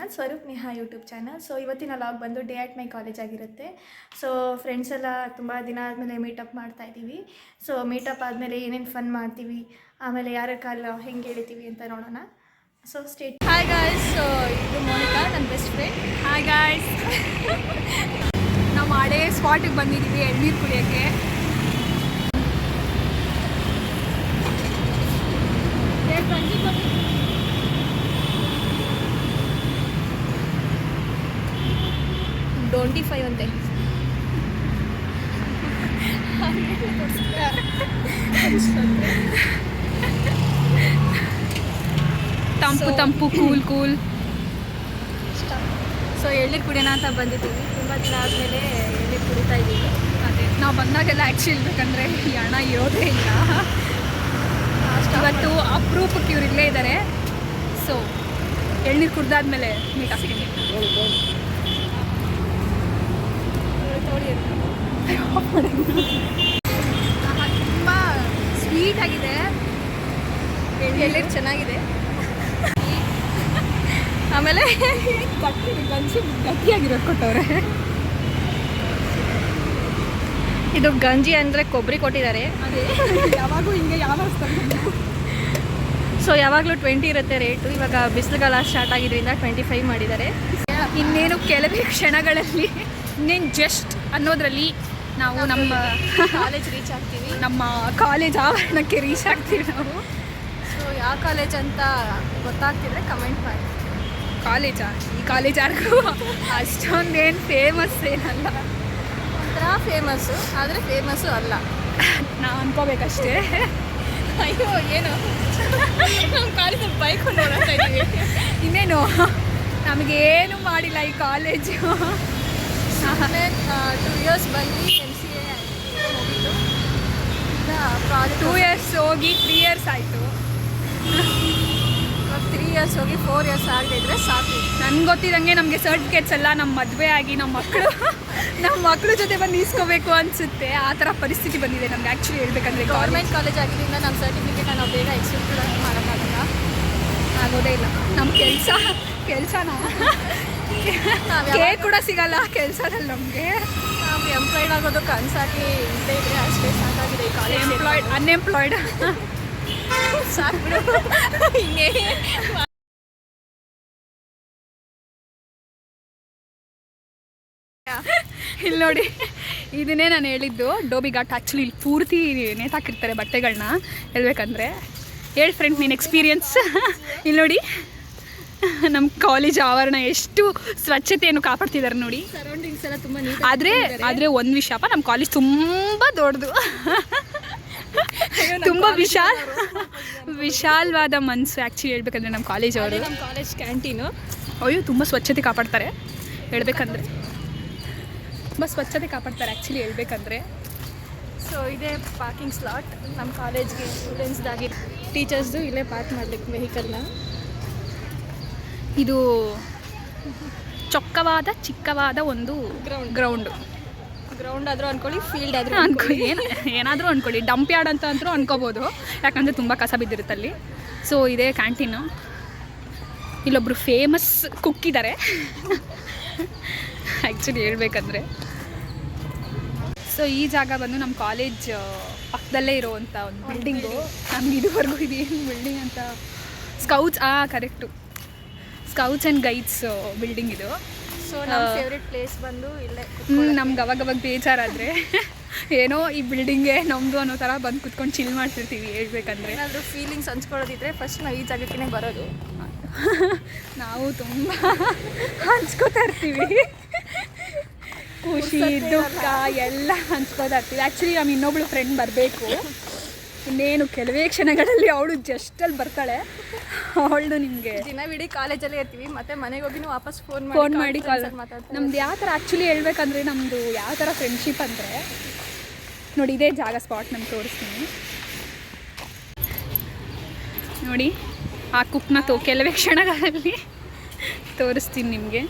Channel Swaroop Neha YouTube channel. So ಇವತ್ತಿನ vlog ಬಂದು day at my college ಆಗಿರುತ್ತೆ. ಸೊ ಫ್ರೆಂಡ್ಸ್ ಎಲ್ಲ ತುಂಬ ದಿನ ಆದಮೇಲೆ ಮೀಟಪ್ ಮಾಡ್ತಾ ಇದ್ದೀವಿ. ಸೊ ಮೀಟಪ್ ಆದಮೇಲೆ ಏನೇನು ಫನ್ ಮಾಡ್ತೀವಿ, ಆಮೇಲೆ ಯಾರ ಕಾಲ ಹೆಂಗೆ ಎಳಿತೀವಿ ಅಂತ ನೋಡೋಣ. So state. ಹಾಯ್ ಗಾಯ್ಸ್, ಇದು ಮೋನಿಕಾ, ನನ್ನ ಬೆಸ್ಟ್ ಫ್ರೆಂಡ್. ಹಾಯ್ ಗಾಯ್ಸ್, ನಾವು ಹಳೇ ಸ್ಪಾಟಿಗೆ ಬಂದಿದ್ದೀವಿ ಎಳ್ನೀರು ಕುಡಿಯೋಕ್ಕೆ. $25 ಅಂತೆ. ತಂಪು ತಂಪು ಕೂಲ್ ಕೂಲ್. ಸೊ ಎಳ್ನೀರು ಕುಡಿಯೋಣ ಅಂತ ಬಂದಿದ್ದೀವಿ. ತುಂಬ ದಿನ ಆದಮೇಲೆ ಎಳ್ನೀರು ಕುಡಿತಾ ಇದ್ದೀವಿ. ಅದೇ ನಾವು ಬಂದಾಗೆಲ್ಲ ಆ್ಯಕ್ಚುಲಿ ಇರ್ಬೇಕಂದ್ರೆ ಈ ಹಣ ಇರೋದೇ ಇಲ್ಲ. ಇವತ್ತು ಅಪರೂಪಕ್ಕೆ ಇವ್ರು ಇಲ್ಲೇ ಇದ್ದಾರೆ. ಸೊ ಎಳ್ನೀರು ಕುಡ್ದಾದ್ಮೇಲೆ ಮೀಟ್ ಆಗ್ತೀನಿ. ತುಂಬ ಸ್ವೀಟ್ ಆಗಿದೆ, ಎಳ್ನೀರು ಚೆನ್ನಾಗಿದೆ. ಆಮೇಲೆ ಗಟ್ಟಿಯಾಗಿರೋದು ಕೊಟ್ಟವ್ರೆ. ಇದು ಗಂಜಿ ಅಂದರೆ ಕೊಬ್ಬರಿ ಕೊಟ್ಟಿದ್ದಾರೆ. ಅದೇ ಯಾವಾಗೂ ಹಿಂಗೆ ಯಾವಾಗ ಸೊ ಯಾವಾಗಲೂ 20 ಇರುತ್ತೆ ರೇಟು. ಇವಾಗ ಬಿಸಿಲುಗಾಲ ಸ್ಟಾರ್ಟ್ ಆಗಿದ್ದರಿಂದ 25 ಮಾಡಿದ್ದಾರೆ. ಇನ್ನೇನು ಕೆಲವೇ ಕ್ಷಣಗಳಲ್ಲಿ, ಇನ್ನೇನು ಜಸ್ಟ್ ಅನ್ನೋದ್ರಲ್ಲಿ ನಾವು ನಮ್ಮ ಕಾಲೇಜ್ ರೀಚ್ ಆಗ್ತೀವಿ. ನಮ್ಮ ಕಾಲೇಜ್ ಆವರಣಕ್ಕೆ ರೀಚ್ ಆಗ್ತೀವಿ ನಾವು. ಸೊ ಯಾವ ಕಾಲೇಜ್ ಅಂತ ಗೊತ್ತಾಗ್ತಿದ್ರೆ ಕಮೆಂಟ್ ಮಾಡಿ. ಕಾಲೇಜಾ? ಈ ಕಾಲೇಜ್ ಯಾರಿಗೂ ಅಷ್ಟೊಂದೇನು ಫೇಮಸ್ ಏನಲ್ಲ. ಒಂಥರ ಫೇಮಸ್ಸು, ಆದರೆ ಫೇಮಸ್ಸು ಅಲ್ಲ. ನಾವು ಅನ್ಕೋಬೇಕಷ್ಟೇ. ಅಯ್ಯೋ ಏನು ನಮ್ಮ ಕಾಲೇಜಲ್ಲಿ ಬೈಕ್ ನೋಡ್ತಾ ಇದ್ದೀವಿ. ಇನ್ನೇನು ನಮಗೇನು ಮಾಡಿಲ್ಲ ಈ ಕಾಲೇಜು. 2 years ಬಂದು MCA ಹೋಗಿದ್ದು. ಈಗ 2 years ಹೋಗಿ 3 years ಆಯಿತು. 3 years ಹೋಗಿ 4 years ಆಗದಿದ್ರೆ ಸಾಕು. ನನ್ಗೆ ಗೊತ್ತಿದ್ದಂಗೆ ನಮಗೆ ಸರ್ಟಿಫಿಕೇಟ್ಸ್ ಎಲ್ಲ ನಮ್ಮ ಮದುವೆ ಆಗಿ ನಮ್ಮ ಮಕ್ಕಳು ಜೊತೆ ಬಂದು ಈಸ್ಕೋಬೇಕು ಅನಿಸುತ್ತೆ. ಆ ಥರ ಪರಿಸ್ಥಿತಿ ಬಂದಿದೆ ನಮ್ಗೆ. ಆ್ಯಕ್ಚುಲಿ ಹೇಳ್ಬೇಕಂದ್ರೆ ಗೌರ್ಮೆಂಟ್ ಕಾಲೇಜ್ ಆಗಿದ್ದರಿಂದ ನಮ್ಮ ಸರ್ಟಿಫಿಕೇಟ್ ನಾವು ಬೇಗ ಎಕ್ಸ್ಪೆಕ್ಟ್ ಮಾಡೋಕ್ಕಾಗಲ್ಲ, ಆಗೋದೇ ಇಲ್ಲ. ನಮ್ಮ ಕೆಲಸನ ಕೇರ್ ಕೂಡ ಸಿಗಲ್ಲ ಕೆಲಸದಲ್ಲಿ ನಮಗೆ. ನಾವು ಎಂಪ್ಲಾಯ್ಡ್ ಆಗೋದು ಕನಸಾಗಿ ಇದ್ದೇ ಇದ್ರೆ ಅಷ್ಟೇ ಸಾಕಾಗಿದೆ ಈ ಕಾಲೇಜ್. ಅನ್ಎಂಪ್ಲಾಯ್ಡ್ ಸಾಕು ಬಿಡು. ಇಲ್ಲಿ ನೋಡಿ, ಇದನ್ನೇ ನಾನು ಹೇಳಿದ್ದು. ಡೋಬಿ ಘಾಟ್ ಆ್ಯಕ್ಚುಲಿ ಇಲ್ಲಿ ಪೂರ್ತಿ ನೇತಾಕಿರ್ತಾರೆ ಬಟ್ಟೆಗಳನ್ನ. ಹೇಳ್ಬೇಕಂದ್ರೆ ಹೇಳಿ ಫ್ರೆಂಡ್ ನೀನು ಎಕ್ಸ್ಪೀರಿಯನ್ಸ್. ಇಲ್ಲಿ ನೋಡಿ ನಮ್ಮ ಕಾಲೇಜ್ ಆವರಣ ಎಷ್ಟು ಸ್ವಚ್ಛತೆಯನ್ನು ಕಾಪಾಡ್ತಿದ್ದಾರೆ ನೋಡಿ. ಸರೌಂಡಿಂಗ್ಸ್ ಎಲ್ಲ ತುಂಬ ನೀಟ್. ಆದರೆ ಒಂದು ವಿಷಯಪ್ಪ, ನಮ್ಮ ಕಾಲೇಜ್ ತುಂಬ ದೊಡ್ಡದು, ತುಂಬ ವಿಶಾಲವಾದ ಮನಸ್ಸು. ಆ್ಯಕ್ಚುಲಿ ಹೇಳ್ಬೇಕಂದ್ರೆ ನಮ್ಮ ಕಾಲೇಜ್ ಅವರು, ನಮ್ಮ ಕಾಲೇಜ್ ಕ್ಯಾಂಟೀನು ಅಯ್ಯೋ ತುಂಬ ಸ್ವಚ್ಛತೆ ಕಾಪಾಡ್ತಾರೆ. ಹೇಳ್ಬೇಕಂದ್ರೆ ತುಂಬ ಸ್ವಚ್ಛತೆ ಕಾಪಾಡ್ತಾರೆ ಆ್ಯಕ್ಚುಲಿ ಹೇಳ್ಬೇಕಂದ್ರೆ. ಸೊ ಇದೇ ಪಾರ್ಕಿಂಗ್ ಸ್ಲಾಟ್ ನಮ್ಮ ಕಾಲೇಜ್ಗೆ ಸ್ಟೂಡೆಂಟ್ಸ್ದಾಗಿ ಟೀಚರ್ಸ್ದು ಇಲ್ಲೇ ಪಾರ್ಕ್ ಮಾಡಬೇಕು ವೆಹಿಕಲ್ನ. ಇದು ಚಿಕ್ಕವಾದ ಒಂದು ಗ್ರೌಂಡ್ ಆದರೂ ಅಂದ್ಕೊಳ್ಳಿ, ಫೀಲ್ಡ್ ಆದರೂ ಅನ್ಕೊಳ್ಳಿ, ಏನಾದರೂ ಅಂದ್ಕೊಳ್ಳಿ. ಡಂಪ್ ಯಾರ್ಡ್ ಅಂತ ಅಂತೂ ಅನ್ಕೋಬೋದು, ಯಾಕಂದರೆ ತುಂಬ ಕಸ ಬಿದ್ದಿರುತ್ತಲ್ಲಿ. ಸೊ ಇದೇ ಕ್ಯಾಂಟೀನು. ಇಲ್ಲೊಬ್ಬರು ಫೇಮಸ್ ಕುಕ್ ಇದ್ದಾರೆ ಆ್ಯಕ್ಚುಲಿ ಹೇಳ್ಬೇಕಂದ್ರೆ. ಸೊ ಈ ಜಾಗ ಬಂದು ನಮ್ಮ ಕಾಲೇಜ್ ಪಕ್ಕದಲ್ಲೇ ಇರೋವಂಥ ಒಂದು ಬಿಲ್ಡಿಂಗು. ನಮ್ಗೆ ಇದುವರೆಗೂ ಇದೇನು ಬಿಲ್ಡಿಂಗ್ ಅಂತ, scouts correct, scouts and guides building ಇದು. ಸೊ ನಮ್ಮ ಫೇವ್ರೆಟ್ ಪ್ಲೇಸ್ ಬಂದು ಇಲ್ಲೇ. ನಮ್ಗೆ ಅವಾಗ ಬೇಜಾರಾದರೆ ಏನೋ ಈ ಬಿಲ್ಡಿಂಗೇ ನಮ್ಮದು ಅನ್ನೋ ಥರ ಬಂದು ಕುತ್ಕೊಂಡು ಚಿಲ್ ಮಾಡ್ತಿರ್ತೀವಿ. ಹೇಳ್ಬೇಕಂದ್ರೆ ಏನಾದರೂ ಫೀಲಿಂಗ್ಸ್ ಹಂಚ್ಕೊಳ್ಳೋದಿದ್ರೆ ಫಸ್ಟ್ ನಾವು ಈ ಜಾಗಕ್ಕೇ ಬರೋದು. ನಾವು ತುಂಬ ಹಂಚ್ಕೋತಾ ಇರ್ತೀವಿ, ಖುಷಿ ದುಃಖ ಎಲ್ಲ ಹಂಚ್ಕೋತಾ ಇರ್ತೀವಿ. ಆ್ಯಕ್ಚುಲಿ ನಮ್ಮ ಇನ್ನೊಬ್ಳು ಫ್ರೆಂಡ್ ಬರಬೇಕು, ಇನ್ನೇನು ಕೆಲವೇ ಕ್ಷಣಗಳಲ್ಲಿ ಅವಳು ಜಸ್ಟಲ್ಲಿ ಬರ್ತಾಳೆ. ಅವಳು ನಿಮಗೆ ದಿನವಿಡೀ ಕಾಲೇಜಲ್ಲೇ ಇರ್ತೀವಿ, ಮತ್ತೆ ಮನೆಗೆ ಹೋಗಿ ವಾಪಸ್ ಫೋನ್ ಮಾಡಿ ನಮ್ದು ಯಾವ ಥರ ಆ್ಯಕ್ಚುಲಿ ಹೇಳ್ಬೇಕಂದ್ರೆ ನಮ್ಮದು ಯಾವ ಥರ ಫ್ರೆಂಡ್ಶಿಪ್ ಅಂದರೆ ನೋಡಿ, ಇದೇ ಜಾಗ ಸ್ಪಾಟ್ ನಾನು ತೋರಿಸ್ತೀನಿ ನೋಡಿ. ಆ ಕುಕ್ನ ಕೆಲವೇ ಕ್ಷಣಗಳಲ್ಲಿ ತೋರಿಸ್ತೀನಿ ನಿಮಗೆ.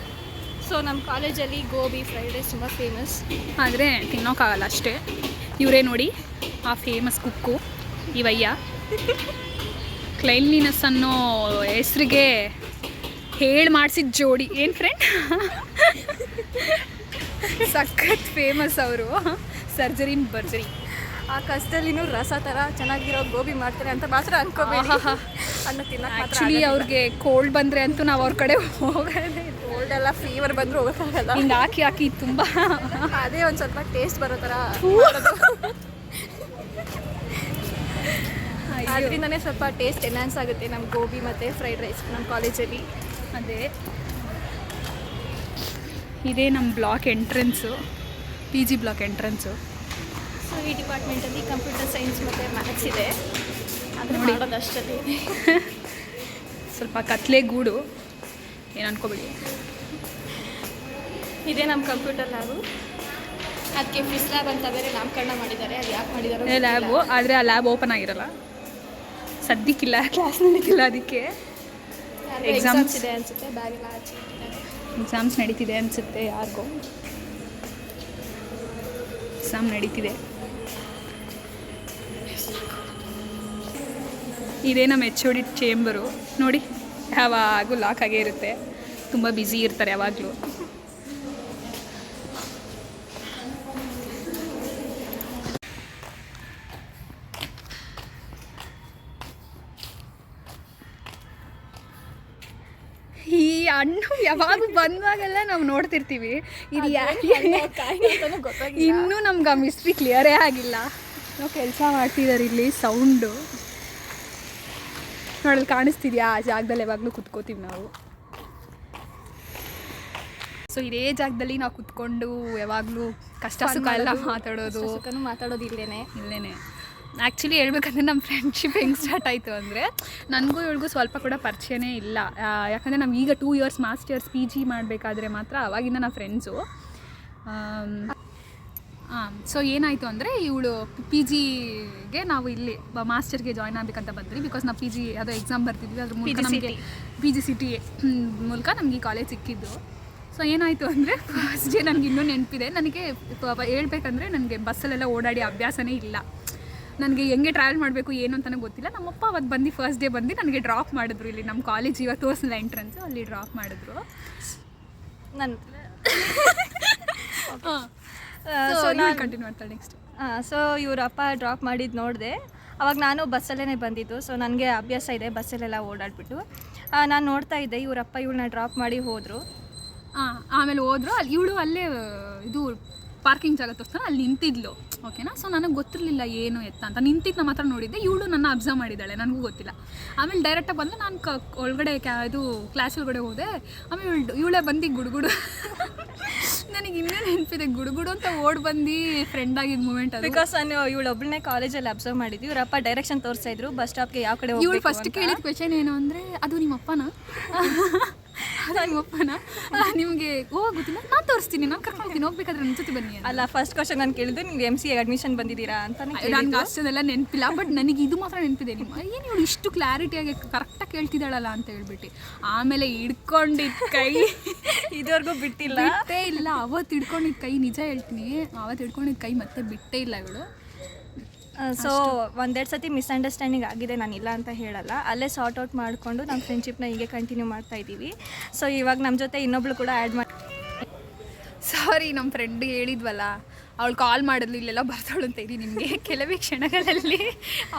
ಸೊ ನಮ್ಮ ಕಾಲೇಜಲ್ಲಿ ಗೋಬಿ ಫ್ರೈಡ್ ರೈಸ್ ತುಂಬ ಫೇಮಸ್, ಆದರೆ ತಿನ್ನೋಕ್ಕಾಗಲ್ಲ ಅಷ್ಟೇ. ಇವರೇ ನೋಡಿ ಆ ಫೇಮಸ್ ಕುಕ್ಕು ಇವಯ್ಯ. ಕ್ಲೈನ್ಲಿನೆಸ್ ಅನ್ನೋ ಹೆಸರಿಗೆ ಹೇಳಿ ಮಾಡಿಸಿದ ಜೋಡಿ ಏನು ಫ್ರೆಂಡ್ ಸಖತ್ ಫೇಮಸ್ ಅವರು ಸರ್ಜರಿ ಭರ್ಜರಿ. ಆ ಕಷ್ಟದಲ್ಲಿನೂ ರಸ ಥರ ಚೆನ್ನಾಗಿರೋ ಗೋಬಿ ಮಾಡ್ತಾರೆ ಅಂತ ಮಾತ್ರ ಅನ್ಕೋಬೇಡಿ. ಅನ್ನ ತಿನ್ನಕ್ಕೆ ಆ್ಯಕ್ಚುಲಿ ಅವ್ರಿಗೆ ಕೋಲ್ಡ್ ಬಂದರೆ ಅಂತೂ ನಾವು ಅವ್ರ ಕಡೆ ಹೋಗೋದೇ ಕೋಲ್ಡ್ ಎಲ್ಲ ಫೀವರ್ ಬಂದರೂ ಹೋಗೋಕ್ಕಾಗಲ್ಲ. ಹಿಂಗೆ ಹಾಕಿ ಹಾಕಿ ತುಂಬ ಅದೇ ಒಂದು ಸ್ವಲ್ಪ ಟೇಸ್ಟ್ ಬರೋ ಥರ ಅದರಿಂದನೇ ಸ್ವಲ್ಪ ಟೇಸ್ಟ್ ಎನ್ಹಾನ್ಸ್ ಆಗುತ್ತೆ ನಮ್ಮ ಗೋಬಿ ಮತ್ತು ಫ್ರೈಡ್ ರೈಸ್ ನಮ್ಮ ಕಾಲೇಜಲ್ಲಿ. ಅದೇ ಇದೇ ನಮ್ಮ block entrance, P G block entrance. So ಈ ಡಿಪಾರ್ಟ್ಮೆಂಟಲ್ಲಿ ಕಂಪ್ಯೂಟರ್ ಸೈನ್ಸ್ ಮತ್ತು ಮ್ಯಾಥ್ಸ್ ಇದೆ. ಅಂದರೆ ಮಾಡೋದಷ್ಟೇ ಸ್ವಲ್ಪ ಕತ್ಲೆ ಗೂಡು, ಏನು ಅನ್ಕೋಬೇಡಿ. ಇದೇ ನಮ್ಮ ಕಂಪ್ಯೂಟರ್ ಲ್ಯಾಬು. ಅದಕ್ಕೆ ಫಿಸ್ ಲ್ಯಾಬ್ ಅಂತ ಬೇರೆ ನಾಮಕರಣ ಮಾಡಿದ್ದಾರೆ. ಅದು ಯಾಕೆ ಮಾಡಿದ್ದಾರೆ ಲ್ಯಾಬು, ಆದರೆ ಆ ಲ್ಯಾಬ್ ಓಪನ್ ಆಗಿರಲ್ಲ ಸದ್ಯಕ್ಕಿಲ್ಲ, ಕ್ಲಾಸ್ ನಡೀತಿಲ್ಲ. ಅದಕ್ಕೆ ಎಕ್ಸಾಮ್ಸ್ ಇದೆ ಅನಿಸುತ್ತೆ. ಬ್ಯಾಗೆಲ್ಲ ಹಚ್ಚಿ ಇಟ್ಟಿದ್ದಾರೆ. ಎಕ್ಸಾಮ್ಸ್ ನಡೀತಿದೆ ಅನಿಸುತ್ತೆ, ಯಾರಿಗೋ ಎಕ್ಸಾಮ್ ನಡೀತಿದೆ. ಇದೇ ನಮ್ಮ HOD ಚೇಂಬರು ನೋಡಿ, ಯಾವಾಗೂ ಲಾಕ್ ಆಗೇ ಇರುತ್ತೆ, ತುಂಬ ಬ್ಯುಸಿ ಇರ್ತಾರೆ ಯಾವಾಗಲೂ. ಈ ಹಣ್ಣು ಯಾವಾಗ ಬಂದಾಗೆಲ್ಲ ನಾವು ನೋಡ್ತಿರ್ತೀವಿ, ಇದು ಯಾಕೆ ಇನ್ನೂ ನಮ್ಗೆ ಆ ಮಿಸ್ಟ್ರಿ ಕ್ಲಿಯರೇ ಆಗಿಲ್ಲ. ನಾವು ಕೆಲಸ ಮಾಡ್ತಿದ್ದಾರೆ ಇಲ್ಲಿ, ಸೌಂಡು ನೋಡಲ್ಲಿ ಕಾಣಿಸ್ತಿದ್ಯಾ, ಆ ಜಾಗದಲ್ಲಿ ಯಾವಾಗಲೂ ಕುತ್ಕೋತೀವಿ ನಾವು. ಸೊ ಇದೇ ಜಾಗದಲ್ಲಿ ನಾವು ಕುತ್ಕೊಂಡು ಯಾವಾಗಲೂ ಕಷ್ಟ ಸುಖ ಎಲ್ಲ ಮಾತಾಡೋದು ಇಲ್ಲೇನೆ. ಆ್ಯಕ್ಚುಲಿ ಹೇಳ್ಬೇಕಂದ್ರೆ ನಮ್ಮ ಫ್ರೆಂಡ್ಶಿಪ್ ಹೆಂಗೆ ಸ್ಟಾರ್ಟ್ ಆಯಿತು ಅಂದರೆ, ನನಗೂ ಇವಳಿಗೂ ಸ್ವಲ್ಪ ಕೂಡ ಪರಿಚಯನೇ ಇಲ್ಲ. ಯಾಕಂದರೆ ನಾವು ಈಗ 2 years ಮಾಸ್ಟರ್ಸ್ PG ಮಾಡಬೇಕಾದ್ರೆ ಮಾತ್ರ ಅವಾಗಿಂದ ನಾವು ಫ್ರೆಂಡ್ಸು. ಸೊ ಏನಾಯಿತು ಅಂದರೆ, ಇವಳು PGಗೆ ನಾವು ಇಲ್ಲಿ ಮಾಸ್ಟರ್ಗೆ ಜಾಯ್ನ್ ಆಗಬೇಕಂತ ಬಂದ್ರಿ. ಬಿಕಾಸ್ ನಾವು PG ಅದು ಎಕ್ಸಾಮ್ ಬರ್ತಿದ್ವಿ, ಅದ್ರ ಮೂಲಕ ನಮಗೆ PGCT ಮೂಲಕ ನಮಗೆ ಈ ಕಾಲೇಜ್ ಸಿಕ್ಕಿದ್ದು. ಸೊ ಏನಾಯಿತು ಅಂದರೆ, ಫಸ್ಟ್ ಡೇ ನನಗೆ ಇನ್ನೂ ನೆನಪಿದೆ. ನನಗೆ ಹೇಳ್ಬೇಕಂದ್ರೆ ನನಗೆ ಬಸ್ಸಲ್ಲೆಲ್ಲ ಓಡಾಡಿ ಅಭ್ಯಾಸನೇ ಇಲ್ಲ. ನನಗೆ ಹೆಂಗೆ ಟ್ರಾವೆಲ್ ಮಾಡಬೇಕು ಏನು ಅಂತಲೇ ಗೊತ್ತಿಲ್ಲ. ನಮ್ಮಪ್ಪ ಅವತ್ತು ಬಂದು ಫಸ್ಟ್ ಡೇ ಬಂದು ನನಗೆ ಡ್ರಾಪ್ ಮಾಡಿದ್ರು. ಇಲ್ಲಿ ನಮ್ಮ ಕಾಲೇಜ್ ಇವತ್ತು ತೋರಿಸಿಲ್ಲ ಎಂಟ್ರೆನ್ಸು, ಅಲ್ಲಿ ಡ್ರಾಪ್ ಮಾಡಿದ್ರು. ಕಂಟಿನ್ಯೂ ಮಾಡ್ತಾಳೆ ನೆಕ್ಸ್ಟ್. ಸೊ ಇವರಪ್ಪ ಡ್ರಾಪ್ ಮಾಡಿದ್ದು ನೋಡಿದೆ. ಅವಾಗ ನಾನು ಬಸ್ಸಲ್ಲೇ ಬಂದಿದ್ದು. ಸೊ ನನಗೆ ಅಭ್ಯಾಸ ಇದೆ ಬಸ್ಸಲ್ಲೆಲ್ಲ ಓಡಾಡ್ಬಿಟ್ಟು. ನಾನು ನೋಡ್ತಾ ಇದ್ದೆ, ಇವರಪ್ಪ ಇವಳನ್ನ ಡ್ರಾಪ್ ಮಾಡಿ ಹೋದರು. ಆಮೇಲೆ ಹೋದ್ರು. ಅಲ್ಲಿ ಇವಳು ಅಲ್ಲೇ ಇದು ಪಾರ್ಕಿಂಗ್ ಜಾಗ ತೋರಿಸ್ತಾನೆ, ಅಲ್ಲಿ ನಿಂತಿದ್ಲು. ಓಕೆನಾ. ಸೊ ನನಗೆ ಗೊತ್ತಿರಲಿಲ್ಲ ಏನು ಎತ್ತ ಅಂತ. ನಿಂತಿದ್ದು ನಮ್ಮ ಹತ್ರ ನೋಡಿದ್ದೆ, ಇವಳು ನನ್ನ ಅಬ್ಸರ್ವ್ ಮಾಡಿದ್ದಾಳೆ, ನನಗೂ ಗೊತ್ತಿಲ್ಲ. ಆಮೇಲೆ ಡೈರೆಕ್ಟಾಗಿ ಬಂದು ನಾನು ಒಳಗಡೆ ಇದು ಕ್ಲಾಸ್ ಒಳಗಡೆ ಹೋದೆ. ಆಮೇಲೆ ಇವಳೇ ಬಂದು ಗುಡುಗುಡು ನನಗೆ ಇನ್ನೂ ನೆನಪಿದೆ, ಗುಡುಗುಡು ಅಂತ ಓಡ್ ಬಂದು ಫ್ರೆಂಡ್ ಆಗಿದ್ದ ಮೂಮೆಂಟ್ ಅದು. ಬಿಕಾಸ್ ನಾನು ಇವಳೊಬ್ಬಳನ್ನೇ ಕಾಲೇಜಲ್ಲಿ ಅಬ್ಸರ್ವ್ ಮಾಡಿದ್ವಿ. ಇವರಪ್ಪ ಡೈರೆಕ್ಷನ್ ತೋರಿಸ್ತಾ ಇದ್ರು ಬಸ್ ಸ್ಟಾಪ್ಗೆ ಯಾವ ಕಡೆ. ಇವಳು ಫಸ್ಟ್ ಕೇಳಿದ ಕ್ವೆಶನ್ ಏನು ಅಂದರೆ, ಅದು ನಿಮ್ಮಪ್ಪನ ನಿಮ್ಮಪ್ಪನ ನಿಮಗೆ ಗೊತ್ತಿಲ್ಲ, ನಾನು ತೋರಿಸ್ತೀನಿ, ನಾನು ಕರ್ಕೊಂಡು ಹೋಗ್ತೀನಿ, ಹೋಗ್ಬೇಕಾದ್ರೆ ನನ್ನ ಜೊತೆ ಬನ್ನಿ. ಅಲ್ಲ, ಫಸ್ಟ್ ಕ್ವಶನ್ ನಾನು ಕೇಳಿದ್ದು ನಿಮ್ಗೆ MCA ಅಡ್ಮಿಷನ್ ಬಂದಿದ್ದೀರಾ ಅಂತ. ನನಗೆ ಅಷ್ಟೊಂದೆಲ್ಲ ನೆನಪಿಲ್ಲ, ಬಟ್ ನನಗೆ ಇದು ಮಾತ್ರ ನೆನಪಿದೆ. ಏನು ಇವಳು ಇಷ್ಟು ಕ್ಲಾರಿಟಿಯಾಗಿ ಕರೆಕ್ಟಾಗಿ ಕೇಳ್ತಿದ್ದಾಳಲ್ಲ ಅಂತ ಹೇಳ್ಬಿಟ್ಟು. ಆಮೇಲೆ ಹಿಡ್ಕೊಂಡಿದ್ದ ಕೈ ಇದುವರೆಗೂ ಬಿಟ್ಟಿಲ್ಲ ಇಲ್ಲ. ಅವತ್ತು ಹಿಡ್ಕೊಂಡಿದ್ದ ಕೈ, ನಿಜ ಹೇಳ್ತೀನಿ, ಅವತ್ತು ಹಿಡ್ಕೊಂಡಿದ್ದ ಕೈ ಮತ್ತೆ ಬಿಟ್ಟೇ ಇಲ್ಲ ಇವಳು. ಸೊ ಒಂದೆರಡು ಸತಿ ಮಿಸ್ಅಂಡರ್ಸ್ಟ್ಯಾಂಡಿಂಗ್ ಆಗಿದೆ, ನಾನಿಲ್ಲ ಅಂತ ಹೇಳಲ್ಲ. ಅಲ್ಲೇ ಸಾರ್ಟ್ ಔಟ್ ಮಾಡಿಕೊಂಡು ನಮ್ಮ ಫ್ರೆಂಡ್ಶಿಪ್ನ ಹೀಗೆ ಕಂಟಿನ್ಯೂ ಮಾಡ್ತಾ ಇದ್ದೀವಿ. ಸೊ ಇವಾಗ ನಮ್ಮ ಜೊತೆ ಇನ್ನೊಬ್ಳು ಕೂಡ ಆ್ಯಡ್ ಮಾಡಿ. ಸಾರಿ, ನಮ್ಮ ಫ್ರೆಂಡಿಗೆ ಹೇಳಿದ್ವಲ್ಲ, ಅವಳು ಕಾಲ್ ಮಾಡಿದ್ಲು, ಇಲ್ಲೆಲ್ಲ ಬರ್ತಾಳು ಅಂತ ಇದ್ದೀನಿ. ನಿಮಗೆ ಕೆಲವೇ ಕ್ಷಣಗಳಲ್ಲಿ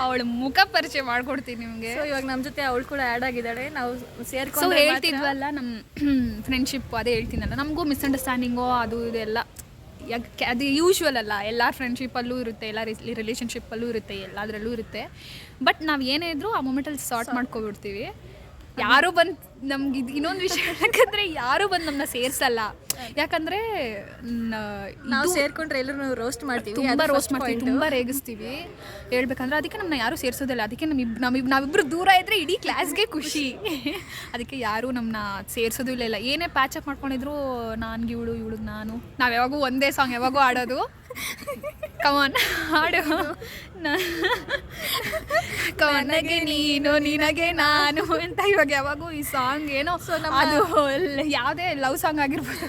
ಅವಳ ಮುಖ ಪರಿಚಯ ಮಾಡ್ಕೊಡ್ತೀನಿ ನಿಮಗೆ. ಸೊ ಇವಾಗ ನಮ್ಮ ಜೊತೆ ಅವಳು ಕೂಡ ಆ್ಯಡ್ ಆಗಿದ್ದಾಳೆ. ನಾವು ಸೇರ್ಕೊಂಡು ಹೇಳ್ತಿದ್ವಲ್ಲ ನಮ್ಮ ಫ್ರೆಂಡ್ಶಿಪ್, ಅದೇ ಹೇಳ್ತೀನಲ್ಲ, ನಮಗೂ ಮಿಸ್ಅಂಡರ್ಸ್ಟ್ಯಾಂಡಿಂಗು ಅದು ಇದೆಲ್ಲ ಅದು ಯೂಶ್ವಲ್ ಅಲ್ಲ. ಎಲ್ಲ ಫ್ರೆಂಡ್ಶಿಪ್ಪಲ್ಲೂ ಇರುತ್ತೆ, ಎಲ್ಲ ರಿಲೇಷನ್ಶಿಪ್ಪಲ್ಲೂ ಇರುತ್ತೆ, ಎಲ್ಲದರಲ್ಲೂ ಇರುತ್ತೆ. ಬಟ್ ನಾವು ಏನೇ ಇದ್ರೂ ಆ ಮೂಮೆಂಟಲ್ಲಿ ಸಾರ್ಟ್ ಮಾಡ್ಕೊಬಿಡ್ತೀವಿ. ಯಾರೂ ಬಂದು ನಮ್ಗೆ ಇನ್ನೊಂದು ವಿಷಯ ಯಾಕಂದರೆ, ಯಾರೂ ಬಂದು ನಮ್ಮನ್ನ ಸೇರಿಸಲ್ಲ. ಯಾಕಂದರೆ ನಾವು ಸೇರ್ಕೊಂಡ್ರೆ ಎಲ್ಲರೂ ರೋಸ್ಟ್ ಮಾಡ್ತೀವಿ, ತುಂಬ ರೋಸ್ಟ್ ಮಾಡ್ತೀವಿ, ತುಂಬ ರೇಗಿಸ್ತೀವಿ ಹೇಳ್ಬೇಕಂದ್ರೆ. ಅದಕ್ಕೆ ನಮ್ಮನ್ನ ಯಾರೂ ಸೇರಿಸೋದಿಲ್ಲ. ಅದಕ್ಕೆ ನಾವಿಬ್ಬರು ದೂರ ಇದ್ದರೆ ಇಡೀ ಕ್ಲಾಸ್ಗೆ ಖುಷಿ. ಅದಕ್ಕೆ ಯಾರೂ ನಮ್ಮನ್ನ ಸೇರಿಸೋದು ಇಲ್ಲ. ಏನೇ ಪ್ಯಾಚಪ್ ಮಾಡ್ಕೊಂಡಿದ್ರು, ನನಗೆ ಇವಳಿಗೆ ನಾನು, ನಾವು ಯಾವಾಗೂ ಒಂದೇ ಸಾಂಗ್ ಯಾವಾಗೂ ಆಡೋದು. ಕಮಾನ್ ಹಾಡು, ನನಗೆ ನೀನು ನಿನಗೆ ನಾನು ಅಂತ ಇವಾಗ ಯಾವಾಗೂ ಈ ಸಾಂಗ್ ಏನೋ ಅದು ಯಾವುದೇ ಲವ್ ಸಾಂಗ್ ಆಗಿರ್ಬೋದು,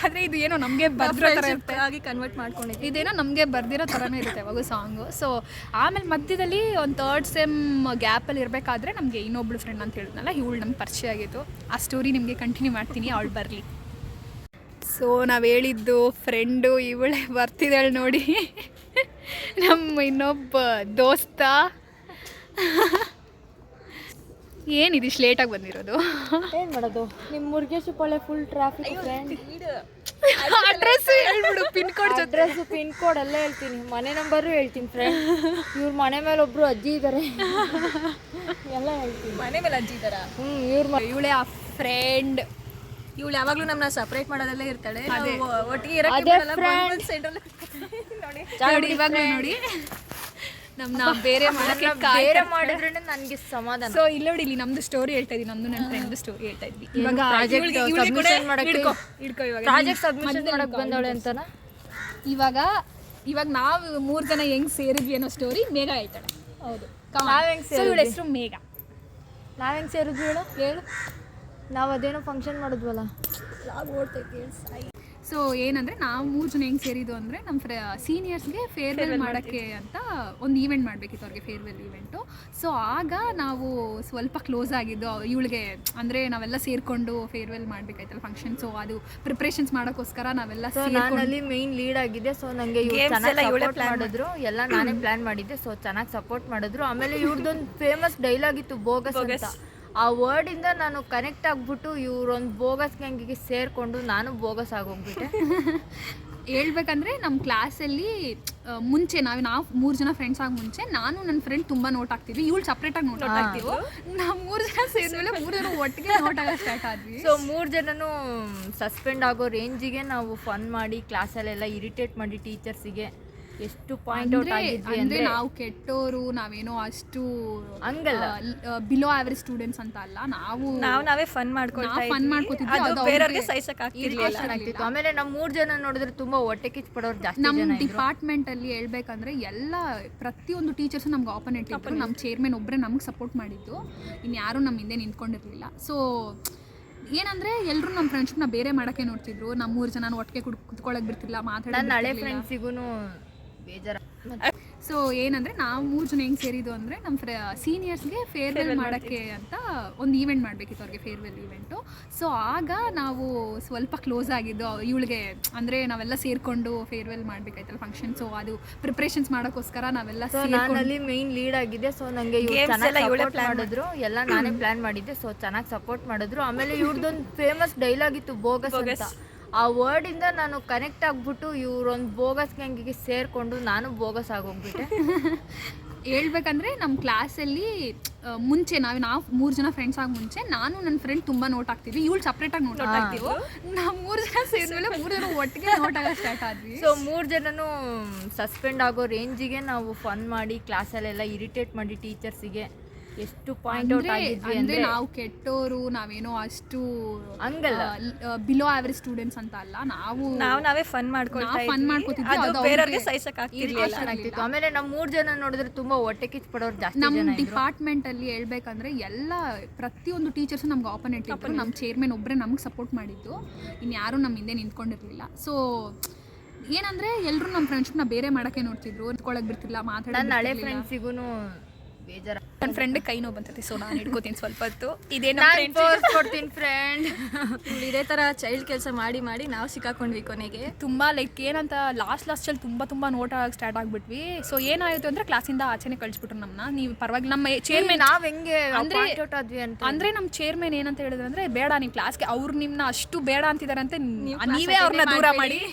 ಆದರೆ ಇದು ಏನೋ ನಮಗೆ ಬರ್ದಿರೋ ಥರ ಇರುತ್ತೆ, ಆಗಿ ಕನ್ವರ್ಟ್ ಮಾಡ್ಕೊಂಡಿದ್ದೆ. ಇದೇನೋ ನಮಗೆ ಬರ್ದಿರೋ ಥರನೇ ಇರುತ್ತೆ ಯಾವಾಗೂ ಸಾಂಗು. ಸೊ ಆಮೇಲೆ ಮಧ್ಯದಲ್ಲಿ ಒಂದು 3rd ಸೆಮ್ ಗ್ಯಾಪಲ್ಲಿ ಇರಬೇಕಾದ್ರೆ ನಮಗೆ ಇನ್ನೊಬ್ಳು ಫ್ರೆಂಡ್ ಅಂತ ಹೇಳಿದ್ನಲ್ಲ, ಇವಳು ನಮ್ಗೆ ಪರಿಚಯ ಆಗಿತ್ತು. ಆ ಸ್ಟೋರಿ ನಿಮಗೆ ಕಂಟಿನ್ಯೂ ಮಾಡ್ತೀನಿ, ಅವಳು ಬರಲಿ. ಸೊ ನಾವು ಹೇಳಿದ್ದು ಫ್ರೆಂಡು ಇವಳೇ ಬರ್ತಿದ್ದಾಳೆ ನೋಡಿ, ನಮ್ಮ ಇನ್ನೊಬ್ಬ ದೋಸ್ತ. ಏನಿದಿಷ್ಟು ಲೇಟಾಗಿ ಬಂದಿರೋದು? ಏನು ಮಾಡೋದು, ನಿಮ್ಮ ಮುರುಗೇಶಪಾಳ್ಯ ಫುಲ್ ಟ್ರಾಫಿಕ್. ಅಡ್ರೆಸ್ ಹೇಳ್ಬಿಡು, ಪಿನ್ ಕೋಡ್ ಜೊತೆ. ಅಡ್ರೆಸ್ ಪಿನ್ ಕೋಡ್ ಎಲ್ಲ ಹೇಳ್ತೀನಿ, ಮನೆ ನಂಬರು ಹೇಳ್ತೀನಿ ಫ್ರೆಂಡ್. ಇವ್ರ ಮನೆ ಮೇಲೆ ಒಬ್ರು ಅಜ್ಜಿ ಇದ್ದಾರೆ, ಎಲ್ಲ ಹೇಳ್ತೀನಿ. ಮನೆ ಮೇಲೆ ಅಜ್ಜಿ ಇದ್ದಾರಾ? ಇವಳೇ ಆ ಫ್ರೆಂಡ್. ಇವಳು ಯಾವಾಗ್ಲೂ ನಮ್ಮನ್ನ ಸಪರೇಟ್ ಮಾಡೋದಲ್ಲೇ ಇರ್ತಾಳೆ. ಅದೇ. ಒಟ್ಟಿಗೆ ಅದೇ friend. ನೋಡಿ ಇವಾಗಲೂ ನೋಡಿ ನಮ್ಮನ್ನ ಬೇರೆ ಮಾಡಕ್ಕೆ ಬೇರೆ ಮಾಡಿದ್ರೆ ನನಗೆ ಸಮಾಧಾನ. ಸೊ ಇಲ್ಲಿ ನೋಡಿ, ಇಲ್ಲಿ ನಮ್ದು ಸ್ಟೋರಿ ಹೇಳ್ತಾ ಇದ್ವಿ, ನಮ್ದು ನನ್ನ ಫ್ರೆಂಡ್ ಸ್ಟೋರಿ ಹೇಳ್ತಾ ಇದ್ವಿ. ಇವಾಗ submission ಮಾಡಕ್ಕೆ ಹಿಡ್ಕೊ ಇವಾಗ ಪ್ರಾಜೆಕ್ಟ್ ಸಬ್ಮಿಷನ್ ಮಾಡಕ್ ಬಂದವಳೆ ಅಂತನಾ? ಇವಾಗ ನಾವು 3 ಜನ ಹೆಂಗ್ ಸೇರಿದ್ವಿ ಅನ್ನೋ ಸ್ಟೋರಿ ಮೇಘ ಹೇಳ್ತಾಳೆ. ಹೌದು, ನಾವ್ ಹೆಂಗ್ ಇವಳ ಹೆಸರು ಮೇಘ. ನಾವ್ ಹೆಂಗ್ ಸೇರಿದ್ವಿ ಹೇಳು? ಹೇಳು. ನಾವು ಅದೇನೋ ಫಂಕ್ಷನ್ ಮಾಡಿದ್ವಲ್ಲ. ಸೊ ಏನಂದರೆ ನಾವು 3 ಜನ ಹೆಂಗೆ ಸೇರಿದ್ದು ಅಂದರೆ ನಮ್ಮ ಸೀನಿಯರ್ಸ್ಗೆ ಫೇರ್ವೆಲ್ ಮಾಡೋಕ್ಕೆ ಅಂತ ಒಂದು ಈವೆಂಟ್ ಮಾಡಬೇಕಿತ್ತು, ಅವ್ರಿಗೆ ಫೇರ್ವೆಲ್ ಈವೆಂಟು. ಸೊ ಆಗ ನಾವು ಸ್ವಲ್ಪ ಕ್ಲೋಸ್ ಆಗಿದ್ದು ಇವಳಿಗೆ, ಅಂದರೆ ನಾವೆಲ್ಲ ಸೇರಿಕೊಂಡು ಫೇರ್ವೆಲ್ ಮಾಡಬೇಕಾಯ್ತಲ್ಲ ಫಂಕ್ಷನ್. ಸೊ ಅದು ಪ್ರಿಪ್ರೇಷನ್ಸ್ ಮಾಡೋಕ್ಕೋಸ್ಕರ ನಾವೆಲ್ಲ ನಾನಲ್ಲಿ ಮೇನ್ ಲೀಡ್ ಆಗಿದ್ದೆ. ಸೊ ನನಗೆ ಸಪೋರ್ಟ್ ಮಾಡಿದ್ರು, ಎಲ್ಲ ನಾನೇ ಪ್ಲಾನ್ ಮಾಡಿದ್ದೆ. ಸೊ ಚೆನ್ನಾಗಿ ಸಪೋರ್ಟ್ ಮಾಡಿದ್ರು. ಆಮೇಲೆ ಇವ್ರದ್ದೊಂದು ಫೇಮಸ್ ಡೈಲಾಗ್ ಇತ್ತು, ಬೋಗಸ್ ಅಂತ. ಆ ವರ್ಡಿಂದ ನಾನು ಕನೆಕ್ಟ್ ಆಗಿಬಿಟ್ಟು ಇವ್ರೊಂದು ಬೋಗಸ್ ಗ್ಯಾಂಗಿಗೆ ಸೇರಿಕೊಂಡು ನಾನು ಬೋಗಸ್ ಆಗೋಗ್ಬಿಟ್ಟೆ. ಹೇಳ್ಬೇಕಂದ್ರೆ ನಮ್ಮ ಕ್ಲಾಸಲ್ಲಿ ಮುಂಚೆ ನಾವು 3 ಜನ ಫ್ರೆಂಡ್ಸ್ ಆಗಿ ಮುಂಚೆ ನಾನು ನನ್ನ ಫ್ರೆಂಡ್ ತುಂಬ ನೋಟ್ ಆಗ್ತಿದ್ವಿ, ಇವಳು ಸಪ್ರೇಟಾಗಿ ನೋಟ್ ಆಗ್ತಿದ್ವು. ನಾವು 3 ಜನ ಸೇರಿದ್ಮೇಲೆ 3 ಜನ ಒಟ್ಟಿಗೆ ನೋಟ್ ಆಗೋ ಸ್ಟಾರ್ಟ್ ಆದ್ವಿ. ಸೊ 3 ಜನನು ಸಸ್ಪೆಂಡ್ ಆಗೋ ರೇಂಜಿಗೆ ನಾವು ಫನ್ ಮಾಡಿ ಕ್ಲಾಸಲ್ಲೆಲ್ಲ ಇರಿಟೇಟ್ ಮಾಡಿ ಟೀಚರ್ಸಿಗೆ ಎಷ್ಟು ಪಾಯಿಂಟ್ ಔಟ್ ಆಗಿದ್ವಿ ಅಂದರೆ ನಾವು ಕೆಟ್ಟೋರು, ನಾವೇನೋ ಅಷ್ಟು ಹಂಗಲ್ಲ, ಬಿಲೋ ಆವರೇಜ್ ಸ್ಟೂಡೆಂಟ್ಸ್ ಅಂತ ಅಲ್ಲ, ನಾವೇ ಫನ್ ಮಾಡ್ಕೊತಿದ್ವಿ. ಅದು ಬೇರೆಯವ್ರಿಗೆ ಸಹಿಸಕ್ ಆಗ್ತಿರ್ಲಿಲ್ಲ. ಆಗ್ತಿತ್ತು. ಆಮೇಲೆ ನಮ್ಮ 3 ಜನ ನೋಡಿದ್ರೆ ತುಂಬಾ ಹೊಟ್ಟೆ ಕಿಚ್ಚು ಪಡೋರು ಜಾಸ್ತಿ ನಮ್ಮ ಜನ ಇದ್ರು. ಡಿಪಾರ್ಟ್ಮೆಂಟಲ್ಲಿ ಹೇಳ್ಬೇಕಂದ್ರೆ ಎಲ್ಲ ಪ್ರತಿಯೊಂದು ಟೀಚರ್ಸು ನಮ್ಗೆ ಆಪೋನೆಂಟ್ ಇದ್ರು. ನಮ್ಮ ಚೇರ್ಮನ್ ಒಬ್ಬರೇ ನಮ್ಗೆ ಸಪೋರ್ಟ್ ಮಾಡಿದ್ದು, ಇನ್ಯಾರೂ ನಮ್ಮ ಹಿಂದೆ ನಿಂತ್ಕೊಂಡಿರಲಿಲ್ಲ. ಸೊ ಏನಂದರೆ ಎಲ್ಲರೂ ನಮ್ಮ ಫ್ರೆಂಡ್ಶಿಪ್ನ ಬೇರೆ ಮಾಡೋಕ್ಕೆ ನೋಡ್ತಿದ್ರು. ನಮ್ಮ 3 ಜನ ಒಟ್ಟಿಗೆ ಕುತ್ಕೊಳ್ಳೋಕೆ ಬಿಡ್ತಿಲ್ಲ, ನನ್ನ ಹಳೆ ಫ್ರೆಂಡ್ಸಿಗೂ ಬೇಜಾರ. ಸೊ ಏನಂದರೆ ನಾವು 3 ಜನ ಹೆಂಗೆ ಸೇರಿದ್ದು ಅಂದರೆ ನಮ್ಮ ಸೀನಿಯರ್ಸ್ಗೆ ಫೇರ್ವೆಲ್ ಮಾಡೋಕ್ಕೆ ಅಂತ ಒಂದು ಈವೆಂಟ್ ಮಾಡಬೇಕಿತ್ತು, ಅವ್ರಿಗೆ ಫೇರ್ವೆಲ್ ಈವೆಂಟು. ಸೊ ಆಗ ನಾವು ಸ್ವಲ್ಪ ಕ್ಲೋಸ್ ಆಗಿದ್ದು ಇವಳಿಗೆ, ಅಂದರೆ ನಾವೆಲ್ಲ ಸೇರಿಕೊಂಡು ಫೇರ್ವೆಲ್ ಮಾಡಬೇಕಾಯ್ತಲ್ಲ ಫಂಕ್ಷನ್. ಸೊ ಅದು ಪ್ರಿಪ್ರೇಷನ್ಸ್ ಮಾಡೋಕ್ಕೋಸ್ಕರ ನಾವೆಲ್ಲ ನಾನಲ್ಲಿ ಮೇನ್ ಲೀಡ್ ಆಗಿದ್ದೆ. ಸೊ ನನಗೆ ಇವ್ರು ಮಾಡಿದ್ರು, ಎಲ್ಲ ನಾನೇ ಪ್ಲಾನ್ ಮಾಡಿದ್ದೆ. ಸೊ ಚೆನ್ನಾಗಿ ಸಪೋರ್ಟ್ ಮಾಡಿದ್ರು. ಆಮೇಲೆ ಇವ್ರದ್ದೊಂದು ಫೇಮಸ್ ಡೈಲಾಗ್ ಇತ್ತು, ಬೋಗಸ್ ಅಂತ. ಆ ವರ್ಡಿಂದ ನಾನು ಕನೆಕ್ಟ್ ಆಗಿಬಿಟ್ಟು ಇವ್ರೊಂದು ಬೋಗಸ್ ಗ್ಯಾಂಗಿಗೆ ಸೇರಿಕೊಂಡು ನಾನು ಬೋಗಸ್ ಆಗೋಗ್ಬಿಟ್ಟೆ. ಹೇಳ್ಬೇಕಂದ್ರೆ ನಮ್ಮ ಕ್ಲಾಸಲ್ಲಿ ಮುಂಚೆ ನಾವು 3 ಜನ ಫ್ರೆಂಡ್ಸ್ ಆಗಿ ಮುಂಚೆ ನಾನು ನನ್ನ ಫ್ರೆಂಡ್ ತುಂಬ ನೋಟ್ ಆಗ್ತಿದ್ವಿ, ಇವಳು ಸಪ್ರೇಟಾಗಿ ನೋಟ್ ಆಗ್ತಿದ್ವು. ನಾವು 3 ಜನ ಸೇರಿದ್ಮೇಲೆ 3 ಜನ ಒಟ್ಟಿಗೆ ನೋಟ್ ಆಗೋ ಸ್ಟಾರ್ಟ್ ಆದ್ವಿ. ಸೊ 3 ಜನನು ಸಸ್ಪೆಂಡ್ ಆಗೋ ರೇಂಜಿಗೆ ನಾವು ಫನ್ ಮಾಡಿ ಕ್ಲಾಸಲ್ಲೆಲ್ಲ ಇರಿಟೇಟ್ ಮಾಡಿ ಟೀಚರ್ಸಿಗೆ ಎಷ್ಟು ಪಾಯಿಂಟ್ ಔಟ್ ಆಗಿದ್ವಿ ಅಂದರೆ ನಾವು ಕೆಟ್ಟೋರು, ನಾವೇನೋ ಅಷ್ಟು ಹಂಗಲ್ಲ, ಬಿಲೋ ಆವರೇಜ್ ಸ್ಟೂಡೆಂಟ್ಸ್ ಅಂತ ಅಲ್ಲ, ನಾವೇ ಫನ್ ಮಾಡ್ಕೊತಿದ್ವಿ. ಅದು ಬೇರೆಯವ್ರಿಗೆ ಸಹಿಸಕ್ ಆಗ್ತಿರ್ಲಿಲ್ಲ. ಆಮೇಲೆ ನಮ್ಮ 3 ಜನ ನೋಡಿದ್ರೆ ತುಂಬಾ ಹೊಟ್ಟೆ ಕಿಚ್ಚು ಪಡೋರು ಜಾಸ್ತಿ. ನಮ್ಮ ಡಿಪಾರ್ಟ್ಮೆಂಟಲ್ಲಿ ಹೇಳ್ಬೇಕಂದ್ರೆ ಎಲ್ಲ ಪ್ರತಿಯೊಂದು ಟೀಚರ್ಸು ನಮ್ಗೆ ಆಪೋನೆಂಟ್ ಇದ್ರು. ನಮ್ಮ ಚೇರ್ಮನ್ ಒಬ್ಬರೇ ನಮ್ಗೆ ಸಪೋರ್ಟ್ ಮಾಡಿದ್ದು, ಇನ್ಯಾರೂ ನಮ್ಮ ಹಿಂದೆ ನಿಂತ್ಕೊಂಡಿರಲಿಲ್ಲ. ಸೊ ಏನಂದರೆ ಎಲ್ಲರೂ ನಮ್ಮ ಫ್ರೆಂಡ್ಶಿಪ್ನ ಬೇರೆ ಮಾಡೋಕ್ಕೆ ನೋಡ್ತಿದ್ರು, ನಿಂತ್ಕೊಳ್ಳೋಕೆ ಬಿಡ್ತಿಲ್ಲ, ನನ್ನ ಹಳೆ ಫ್ರೆಂಡ್ಸಿಗೂ ಬೇಜಾರ. ನನ್ನ ಫ್ರೆಂಡ್ ಕೈ ನೋವು ಬಂತೈತೆ, ಸೊ ನಾನು ಹಿಡ್ಕೋತೀನಿ ಸ್ವಲ್ಪ ಹೊತ್ತು. ಕೊಡ್ತೀನಿ ಫ್ರೆಂಡ್. ಇದೇ ಥರ ಚೈಲ್ಡ್ ಕೆಲಸ ಮಾಡಿ ಮಾಡಿ ನಾವು ಸಿಕ್ಕಾಕೊಂಡ್ವಿ ಕೊನೆಗೆ. ತುಂಬ ಲೈಕ್ ಏನಂತ ಲಾಸ್ಟಲ್ಲಿ ತುಂಬ ನೋಟ್ ಆಗಿ ಸ್ಟಾರ್ಟ್ ಆಗಿಬಿಟ್ವಿ. ಸೊ ಏನಾಯಿತು ಅಂದರೆ ಕ್ಲಾಸಿಂದ ಆಚೆನೆ ಕಳಿಸ್ಬಿಟ್ರು ನಮ್ಮನ್ನ. ನೀವು ಪರವಾಗಿಲ್ಲ, ನಮ್ಮ ಚೇರ್ಮನ್ ನಾವು ಹೆಂಗೆ ಅಂದರೆ ನಮ್ಮ ಚೇರ್ಮನ್ ಏನಂತ ಹೇಳಿದ್ರೆ ಅಂದರೆ, ಬೇಡ ನೀವು ಕ್ಲಾಸ್ಗೆ, ಅವ್ರು ನಿಮ್ಮನ್ನ ಅಷ್ಟು ಬೇಡ ಅಂತಿದಾರಂತೆ, ನೀವೇ ಅವ್ರನ್ನ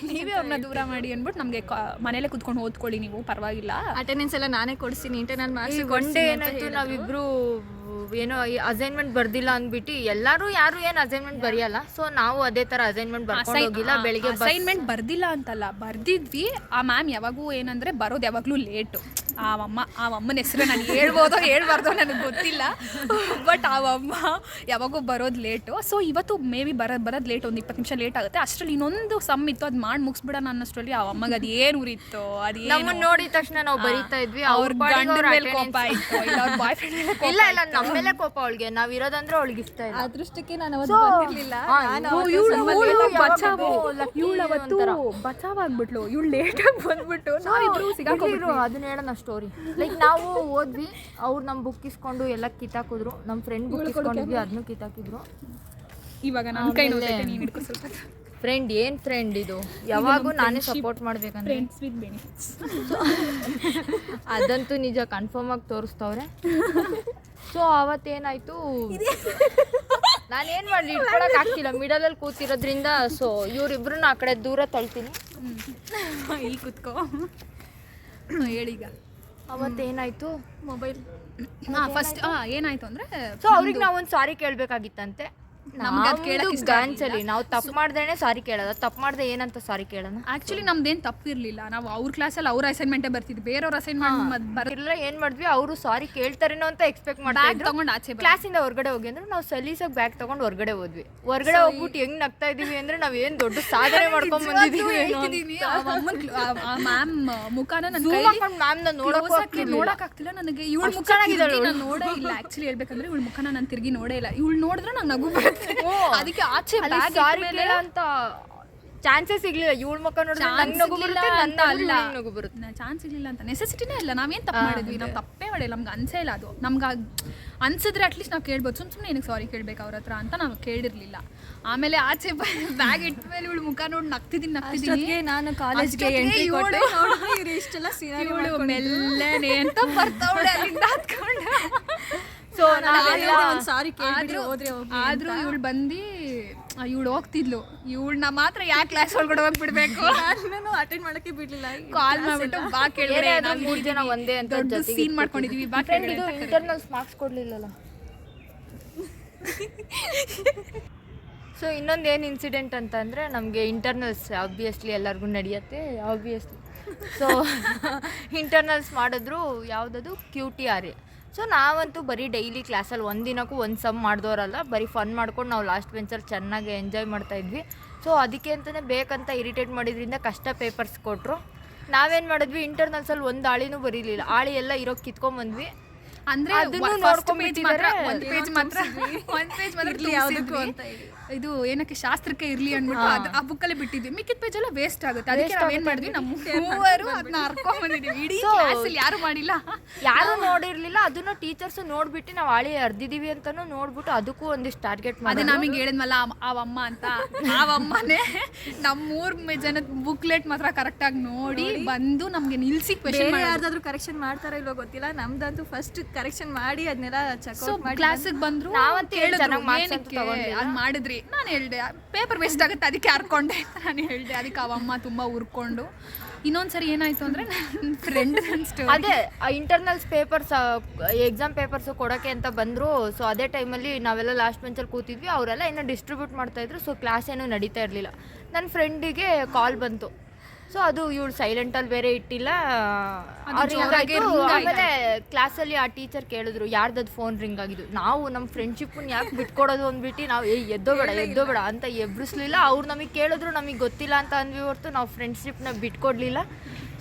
ದೂರ ಮಾಡಿ ಅಂದ್ಬಿಟ್ಟು ನಮಗೆ ಮನೇಲೆ ಕುತ್ಕೊಂಡು ಓದ್ಕೊಳ್ಳಿ, ನೀವು ಪರವಾಗಿಲ್ಲ, ಅಟೆಂಡೆನ್ಸ್ ಎಲ್ಲ ನಾನೇ ಕೊಡಿಸ್ತೀನಿ, ಇಂಟರ್ನಲ್ ಮಾರ್ಕ್ಸ್ ಒಂದೇ ಏನಾಯ್ತು, ನಾವಿಬ್ರು ಏನೋ ಅಸೈನ್ಮೆಂಟ್ ಬರ್ದಿಲ್ಲ ಅಂದ್ಬಿಟ್ಟು ಎಲ್ಲರೂ ಯಾರು ಏನು ಅಸೈನ್ಮೆಂಟ್ ಬರೆಯಲ್ಲ. ಸೊ ನಾವು ಅದೇ ಥರ ಅಸೈನ್ಮೆಂಟ್ ಬರ್ಕೊಂಡು ಹೋಗಿಲ್ಲ. ಬೆಳಿಗ್ಗೆ ಅಸೈನ್ಮೆಂಟ್ ಬರ್ದಿಲ್ಲ ಅಂತಲ್ಲ, ಬರ್ದಿದ್ವಿ. ಆ ಮ್ಯಾಮ್ ಯಾವಾಗೂ ಏನಂದರೆ ಬರೋದು ಯಾವಾಗಲೂ ಲೇಟು. ಆ ಅಮ್ಮನ ಹೆಸರು ನಾನು ಹೇಳ್ಬೋದೋ ಹೇಳ್ಬಾರ್ದೋ ನನಗೆ ಗೊತ್ತಿಲ್ಲ, ಬಟ್ ಆ ಅಮ್ಮ ಯಾವಾಗೂ ಬರೋದು ಲೇಟು. ಸೊ ಇವತ್ತು ಮೇ ಬಿ ಬರೋದು ಲೇಟ್, ಒಂದು 20 ನಿಮಿಷ ಲೇಟ್ ಆಗುತ್ತೆ. ಅಷ್ಟರಲ್ಲಿ ಇನ್ನೊಂದು ಸಮ್ ಇತ್ತು, ಅದು ಮಾಡಿ ಮುಗಿಸ್ಬಿಡೋಣ ಅನ್ನೋಷ್ಟರಲ್ಲಿ ಆ ಅಮ್ಮಗೆ ಅದು ಏನು ಉರಿತ್ತು, ಅದು ನಮ್ಮನ್ನ ನೋಡಿದ ತಕ್ಷಣ ನಾವು ಬರೀತಾ ಇದ್ವಿ. ಅವ್ರ ಗಂಡನ ಮೇಲೆ ಕೋಪ ಆಯಿತು, ಇಲ್ಲ ಅವ್ರ ಬಾಯ್ ಫ್ರೆಂಡ್ ಮೇಲೆ ಕೋಪ. ಇಲ್ಲ ನಮ್ಮ ಮೇಲೆ ಕೋಪ ಅವಳಿಗೆ, ನಾವ್ ಇರೋದಂದ್ರೆ ಅವಳಿಗೆ ಇಷ್ಟ ಇಲ್ಲ. ಅದೃಷ್ಟಕ್ಕೆ ನಾನು ಅವತ್ತು ಬಂದಿರ್ಲಿಲ್ಲ. ಬಚಾವಾಗ್ಬಿಟ್ಲು, ಇವಳು ಲೇಟಾಗಿ ಬಂದ್ಬಿಟ್ಟು ನಾವಿಬ್ರು ಸಿಗಾಕೊಂಡ್ಬಿಟ್ರು. ಅದನ್ನ ಹೇಳೋಣ ಸ್ಟೋರಿ. ಲೈಕ್ ನಾವು ಓದ್ವಿ, ಅವ್ರು ನಮ್ಮ ಬುಕ್ ಇಸ್ಕೊಂಡು ಎಲ್ಲ ಕಿತ್ತಾಕಿದ್ರು. ನಮ್ಮ ಫ್ರೆಂಡ್ ಬುಕ್ ಇಸ್ಕೊಂಡಿದ್ವಿ, ಅದನ್ನು ಕಿತ್ತಾಕಿದ್ರು. ಇವಾಗ ನನ್ನ ಕೈ ನೋಡ್ತೈತೆ, ನೀನು ಹಿಡ್ಕೊ ಸ್ವಲ್ಪ. ಫ್ರೆಂಡ್ ಏನು ಫ್ರೆಂಡ್ ಇದು, ಯಾವಾಗೂ ನಾನೇ ಸಪೋರ್ಟ್ ಮಾಡ್ಬೇಕಂದ್ರೆ ಫ್ರೆಂಡ್ಸ್ ವಿತ್ ಬೆನಿಫಿಟ್ಸ್. ಅದಂತೂ ನಿಜ ಕನ್ಫರ್ಮ್ ಆಗಿ ತೋರಿಸ್ತವ್ರೆ. ಸೊ ಅವತ್ತೇನಾಯ್ತು, ನಾನೇನು ಮಾಡಲಿ ಇಟ್ಕೊಳಕ್ ಆಗ್ತಿಲ್ಲ, ಮಿಡಲಲ್ಲಿ ಕೂತಿರೋದ್ರಿಂದ. ಸೊ ಇವರಿಬ್ರನ್ನ ಆ ಕಡೆ ದೂರ ತಳ್ತೀನಿ. ಇಲ್ಲಿ ಕೂತ್ಕೋ, ಹೇಳೀಗ. ಅವತ್ತೇನಾಯ್ತು, ಮೊಬೈಲ್ ಫಸ್ಟ್ ಏನಾಯ್ತು ಅಂದರೆ, ಸೊ ಅವ್ರಿಗೆ ನಾವೊಂದು ಸಾರಿ ಕೇಳಬೇಕಾಗಿತ್ತಂತೆ. ಗಾಂಚಲಿ ನಾವು ತಪ್ಪು ಮಾಡ್ದೇನೆ ಸಾರಿ ಕೇಳೋದ, ತಪ್ಪು ಮಾಡ್ದೆ ಏನಂತ ಸಾರಿ ಕೇಳೋಣ. ಆ್ಯಕ್ಚುಲಿ ನಮ್ದೇನು ತಪ್ಪಿರಲಿಲ್ಲ, ನಾವು ಅವ್ರ ಕ್ಲಾಸಲ್ಲಿ ಅವ್ರ ಅಸೈನ್ಮೆಂಟೇ ಬರ್ತಿದ್ವಿ, ಬೇರೆಯವ್ರ ಅಸೈನ್ಮೆಂಟ್ ಬರಲಿಲ್ಲ. ಏನು ಮಾಡಿದ್ವಿ, ಅವರು ಸಾರಿ ಕೇಳ್ತಾರೇನೋ ಅಂತ ಎಕ್ಸ್ಪೆಕ್ಟ್ ಮಾಡ್ತಾ ಇದ್ರು. ತಗೊಂಡು ಆಚೆ ಕ್ಲಾಸಿಂದ ಹೊರಗಡೆ ಹೋಗಿ ಅಂದ್ರೆ ನಾವು ಸಲೀಸಾಗಿ ಬ್ಯಾಗ್ ತಗೊಂಡು ಹೊರಗಡೆ ಹೋದ್ವಿ. ಹೊರಗಡೆ ಹೋಗ್ಬಿಟ್ಟು ಹೆಂಗ್ ನಗ್ತಾ ಇದೀವಿ ಅಂದ್ರೆ ನಾವ್ ಏನ್ ದೊಡ್ಡ ಸಾಧನೆ ಮಾಡ್ಕೊಂಡ್ ಬಂದಿದೀವಿ. ಮ್ಯಾಮ್ ಮುಖಾನ ಮ್ಯಾಮ್ನ ನೋಡಕ್ಕಾಗ್ತಿಲ್ಲ ನನಗೆ. ಇವಳು ಮುಖ ನಾನು ನೋಡೇ ಇಲ್ಲ, ಆಕ್ಚುಲಿ ಹೇಳ್ಬೇಕಂದ್ರೆ ಇವಳು ಮುಖನ ನಾನು ತಿರುಗಿ ನೋಡೇ ಇಲ್ಲ. ಇವಳು ನೋಡಿದ್ರೆ ನಂಗೆ ನಗು ಬರುತ್ತೆ, ಅದಕ್ಕೆ ಆಚೆ ಸಾರಿ ಕೇಳ ಅಂತ ಚಾನ್ಸಸ್ ಸಿಗ್ಲಿಲ್ಲ. ಇವಳ ಮುಖ ನೋಡಿದ್ರೆ ನಂಗೆ ನಗು ಬರುತ್ತೆ, ನಗು ಬರುತ್ತೆ. ಚಾನ್ಸ್ ಸಿಗ್ಲಿಲ್ಲ ಅಂತ ನೆಸೆಸಿಟಿನೇ ಇಲ್ಲ. ನಾವೇನು ತಪ್ಪು ಮಾಡಿದ್ವಿ, ನಾವು ತಪ್ಪೇ ಮಾಡಿಲ್ಲ, ನಮ್ಗೆ ಅನ್ಸೇ ಇಲ್ಲ. ಅದು ನಮ್ಗೆ ಅನ್ಸಿದ್ರೆ ಅಟ್ಲೀಸ್ಟ್ ನಾವು ಕೇಳ್ಬೋದು, ಸುಮ್ಮನೆ ಏನಕ್ಕೆ ಸಾರಿ ಕೇಳ್ಬೇಕು ಅವ್ರ ಹತ್ರ ಅಂತ ನಾವು ಕೇಳಿರ್ಲಿಲ್ಲ. ಆಮೇಲೆ ಆಚೆ ಬ್ಯಾಗ್ ಇಟ್ಟ ಮೇಲೆ ಇವಳು ಮುಖ ನೋಡಿ ನಗ್ತಿದ್ದೀನಿ. ನಾನು ಕಾಲೇಜ್ಗೆ ಎಂಟ್ರಿ ಕೊಟ್ಟೆ, ಇವ್ರು ಇಷ್ಟೆಲ್ಲ ಇವಳು ಮೆಲ್ಲನೆ ಅಂತ ಬರ್ತಾವಳೆ ಅಲ್ಲಿಂದ ಹತ್ಕೊಂಡು. ಸೊ ಸಾರಿ ಆದ್ರೂ ಇವಳು ಬಂದು ಇವಳು ಹೋಗ್ತಿದ್ಲು. ಇವಳನ್ನ ಮಾತ್ರ ಯಾಕೆ ಕ್ಲಾಸ್ ಒಳಗಡೆ ಹೋಗ್ಬಿಡ್ಬೇಕು, ನಾನು ಅಟೆಂಡ್ ಮಾಡಕ್ಕೆ ಬಿಡ್ಲಿಲ್ಲ. ಕಾಲ್ ಮಾಡ್ಬಿಟ್ಟು ಬಾ ಕೇಳಿದ್ರೆ 3 ಜನ ಒಂದೇ ಅಂತ ದೊಡ್ಡ ಸೀನ್ ಮಾಡ್ಕೊಂಡಿದೀವಿ. ಬಾ ಫ್ರೆಂಡ್ ಇದು ಇಂಟರ್ನಲ್ಸ್ ಮಾರ್ಕ್ಸ್ ಕೊಡ್ಲಿಲ್ಲಲ್ಲ. ಸೊ ಇನ್ನೊಂದು ಏನು ಇನ್ಸಿಡೆಂಟ್ ಅಂತಂದರೆ, ನಮಗೆ ಇಂಟರ್ನಲ್ಸ್ ಆಬ್ವಿಯಸ್ಲಿ ಎಲ್ಲರಿಗೂ ನಡೆಯುತ್ತೆ, ಆಬ್ವಿಯಸ್ಲಿ. ಸೊ ಇಂಟರ್ನಲ್ಸ್ ಮಾಡಿದ್ರು, ಯಾವುದದು QTRA. ಸೊ ನಾವಂತೂ ಬರೀ ಡೈಲಿ ಕ್ಲಾಸಲ್ಲಿ ಒಂದಿನಕ್ಕೂ ಒಂದು ಸಮ್ ಮಾಡಿದವರಲ್ಲ, ಬರೀ ಫನ್ ಮಾಡ್ಕೊಂಡು ನಾವು ಲಾಸ್ಟ್ ಬೆಂಚಲ್ಲಿ ಚೆನ್ನಾಗಿ ಎಂಜಾಯ್ ಮಾಡ್ತಾಯಿದ್ವಿ. ಸೊ ಅದಕ್ಕೆ ಅಂತಲೇ ಬೇಕಂತ ಇರಿಟೇಟ್ ಮಾಡಿದ್ರಿಂದ ಕಷ್ಟ ಪೇಪರ್ಸ್ ಕೊಟ್ಟರು. ನಾವೇನು ಮಾಡಿದ್ವಿ, ಇಂಟರ್ನಲ್ಸಲ್ಲಿ ಒಂದು ಆಳಿನೂ ಬರೀಲಿಲ್ಲ, ಆಳಿ ಎಲ್ಲ ಇರೋಕ್ಕೆ ಕಿತ್ಕೊಂಡ್ಬಂದ್ವಿ. ಅಂದರೆ ಒಂದು ಪೇಜ್ ಮಾತ್ರ ಯಾವುದಕ್ಕೂ ಅಂತ ಇದು ಏನಕ್ಕೆ ಶಾಸ್ತ್ರಕ್ಕೆ ಇರಲಿ ಅಂದ್ಬಿಟ್ಟು ಅದು ಆ ಬುಕ್ಕಲ್ಲೇ ಬಿಟ್ಟಿದ್ವಿ. ಮಿಕ್ಕಿದ ಪೇಜ್ ಎಲ್ಲ ವೇಸ್ಟ್ ಆಗುತ್ತೆ, ಅದಕ್ಕೆ ನಾವು ಏನು ಮಾಡಿದ್ವಿ, ನಮ್ಮ ಮೂವರು ಅದನ್ನ ಹರ್ಕೊಂಡ್ಬಂದಿದ್ದೀವಿ. ಇಡೀ ಕ್ಲಾಸಲ್ಲಿ ಯಾರು ಮಾಡಿಲ್ಲ, ಯಾರು ನೋಡಿರಲಿಲ್ಲ. ಅದನ್ನು ಟೀಚರ್ಸು ನೋಡ್ಬಿಟ್ಟು ನಾವು ಆಳಿ ಅರ್ದಿದ್ದೀವಿ ಅಂತಲೂ ನೋಡ್ಬಿಟ್ಟು ಅದಕ್ಕೂ ಒಂದಿಷ್ಟು ಟಾರ್ಗೆಟ್ ಮಾಡಿ. ಅದು ನಮಗೆ ಹೇಳಿದ್ಮಲ್ಲ ಅವಮ್ಮ ಅಂತ, ಅವಮ್ಮನೇ ನಮ್ಮ 3 ಜನದ ಬುಕ್ಲೆಟ್ ಮಾತ್ರ ಕರೆಕ್ಟಾಗಿ ನೋಡಿ ಬಂದು ನಮಗೆ ನಿಲ್ಸಿ ಕ್ವೆಶ್ಚನ್. ಯಾರ್ದಾದ್ರೂ ಕರೆಕ್ಷನ್ ಮಾಡ್ತಾರೋ ಇಲ್ವೋ ಗೊತ್ತಿಲ್ಲ, ನಮ್ದಂತೂ ಫಸ್ಟ್ ಕರೆಕ್ಷನ್ ಮಾಡಿ ಅದನ್ನೆಲ್ಲ ಚೆಕ್ಔಟ್ ಮಾಡಿ ಕ್ಲಾಸಿಗೆ ಬಂದ್ರು. ನಾವಂತೂ ಅದು ಮಾಡಿದ್ರಿ, ನಾನು ಹೇಳಿದೆ ಪೇಪರ್ ವೇಸ್ಟ್ ಆಗುತ್ತೆ ಅದಕ್ಕೆ ಹರ್ಕೊಂಡೆ ಅಂತ ನಾನು ಹೇಳಿದೆ. ಅದಕ್ಕೆ ಅವಮ್ಮ ತುಂಬ ಉರ್ಕೊಂಡು. ಇನ್ನೊಂದ್ಸರಿ ಏನಾಯ್ತು ಅಂದರೆ, ನನ್ನ ಫ್ರೆಂಡ್ ಅದೇ ಇಂಟರ್ನಲ್ಸ್ ಪೇಪರ್ಸ್ ಎಕ್ಸಾಮ್ ಪೇಪರ್ಸು ಕೊಡೋಕ್ಕೆ ಅಂತ ಬಂದರು. ಸೊ ಅದೇ ಟೈಮಲ್ಲಿ ನಾವೆಲ್ಲ ಲಾಸ್ಟ್ ಬೆಂಚಲ್ಲಿ ಕೂತಿದ್ವಿ, ಅವರೆಲ್ಲ ಏನೋ ಡಿಸ್ಟ್ರಿಬ್ಯೂಟ್ ಮಾಡ್ತಾಯಿದ್ರು. ಸೊ ಕ್ಲಾಸ್ ಏನೂ ನಡೀತಾ ಇರಲಿಲ್ಲ. ನನ್ನ ಫ್ರೆಂಡಿಗೆ ಕಾಲ್ ಬಂತು. ಸೊ ಅದು ಇವಳು ಸೈಲೆಂಟಲ್ಲಿ ಬೇರೆ ಇಟ್ಟಿಲ್ಲ. ಆಮೇಲೆ ಕ್ಲಾಸಲ್ಲಿ ಆ ಟೀಚರ್ ಕೇಳಿದ್ರು ಯಾರ್ದದು ಫೋನ್ ರಿಂಗ್ ಆಗಿದ್ದು. ನಾವು ನಮ್ಮ ಫ್ರೆಂಡ್ಶಿಪ್ಪನ್ನ ಯಾಕೆ ಬಿಟ್ಕೊಡೋದು ಅಂದ್ಬಿಟ್ಟು ನಾವು ಎದ್ದೋಬೇಡ ಅಂತ ಎಬ್ಬಿಸ್ಲಿಲ್ಲ. ಅವ್ರು ನಮಗೆ ಕೇಳಿದ್ರು, ನಮಗೆ ಗೊತ್ತಿಲ್ಲ ಅಂತ ಅಂದ್ವಿ ಹೊರತು ನಾವು ಫ್ರೆಂಡ್ಶಿಪ್ನ ಬಿಟ್ಕೊಡ್ಲಿಲ್ಲ.